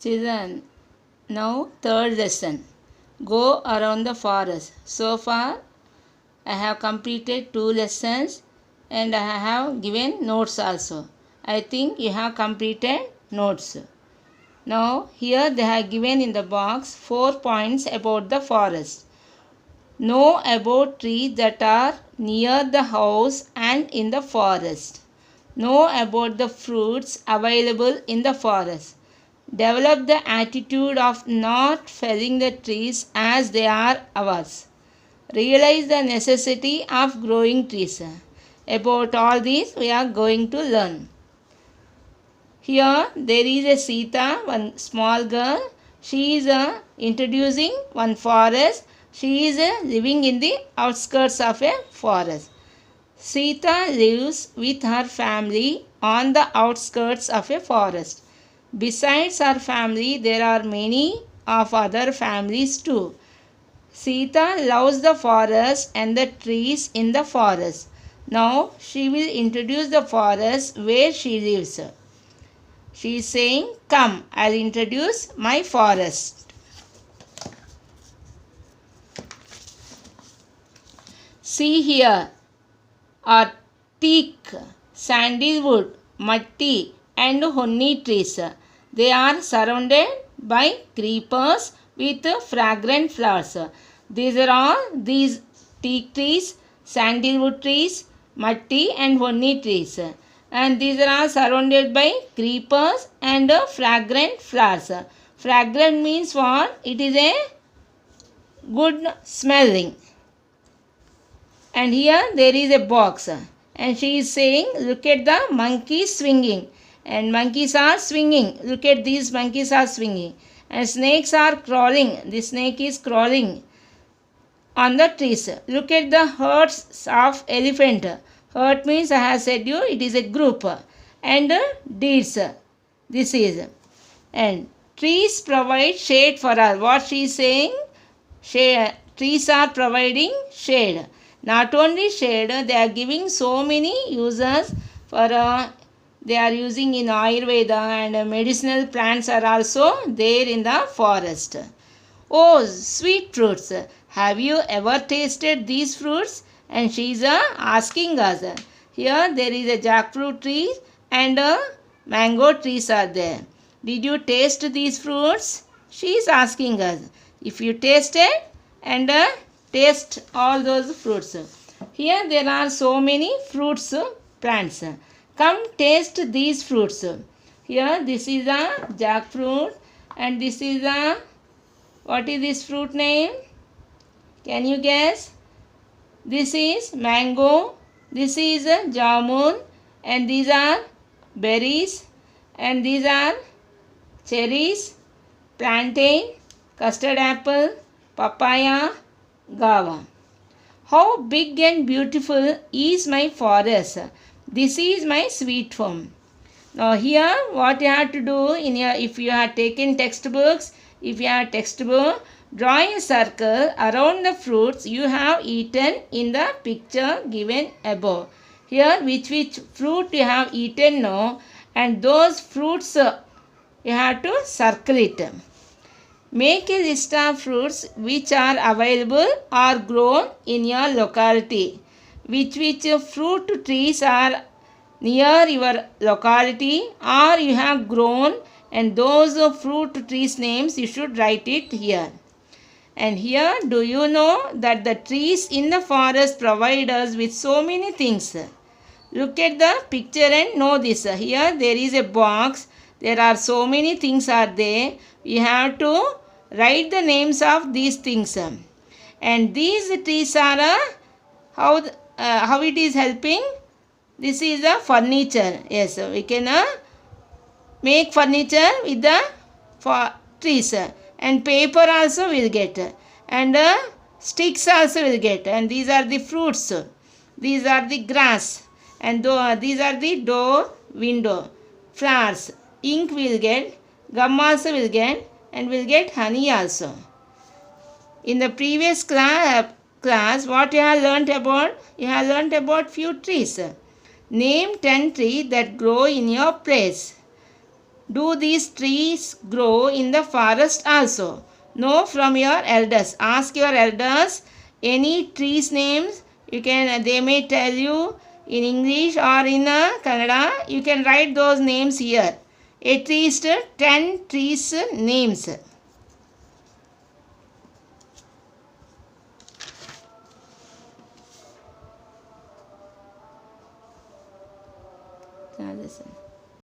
Children, now third lesson. Go around the forest. So far, I have completed 2 lessons and I have given notes also. I think you have completed notes. Now, here they have given in the box 4 points about the forest. Know about trees that are near the house and in the forest. Know about the fruits available in the forest. Develop the attitude of not felling the trees as they are ours. Realize the necessity of growing trees. About all these we are going to learn. Here there is a Sita, one small girl. She is introducing one forest. She is living in the outskirts of a forest. Sita lives with her family on the outskirts of a forest. Besides her family, there are many of other families too. Sita loves the forest and the trees in the forest. Now she will introduce the forest where she lives. She is saying, "Come, I'll introduce my forest." See here are teak, sandalwood, matti, and honey trees. They are surrounded by creepers with fragrant flowers. These are all these teak trees, sandalwood trees, matti, and honey trees. And these are all surrounded by creepers and fragrant flowers. Fragrant means what? It is a good smelling. And here there is a box. And she is saying, look at the monkeys swinging. And monkeys are swinging. Look at these monkeys are swinging. And snakes are crawling. The snake is crawling on the trees. Look at the herds of elephant. Herd means, I have said you, it is a group. And deers. This is. And trees provide shade for us. What she is saying? Shade. Trees are providing shade. Not only shade, they are giving so many uses for they are using in Ayurveda, and medicinal plants are also there in the forest. Oh, sweet fruits. Have you ever tasted these fruits? And she is asking us. Here there is a jackfruit tree and mango trees are there. Did you taste these fruits? She is asking us. If you tasted and taste all those fruits. Here there are so many fruits plants. Come taste these fruits. Here this is a jackfruit and this is a, what is this fruit name? Can you guess? This is mango, this is jamun, and these are berries, and these are cherries, plantain, custard apple, papaya, guava. How big and beautiful is my forest. This is my sweet home. Now here what you have to do, if you have taken textbooks, if you have textbook, draw a circle around the fruits you have eaten in the picture given above. Here which fruit you have eaten now, and those fruits you have to circle it. Make a list of fruits which are available or grown in your locality. Which fruit trees are near your locality or you have grown, and those fruit trees names you should write it here. And here, do you know that the trees in the forest provide us with so many things? Look at the picture and know this. Here there is a box. There are so many things are there. We have to write the names of these things. And these trees are how it is helping? This is a furniture. Yes, we can make furniture with the trees. And paper also will get, and sticks also will get, and these are the fruits, these are the grass, and these are the door, window, flowers, ink will get, gum also will get, and will get honey also. In the previous class what you have learnt about? You have learnt about few trees. Name 10 trees that grow in your place. Do these trees grow in the forest also? Know from your elders. Ask your elders any trees names. They may tell you in English or in Kannada. You can write those names here. At least 10 trees names. Listen.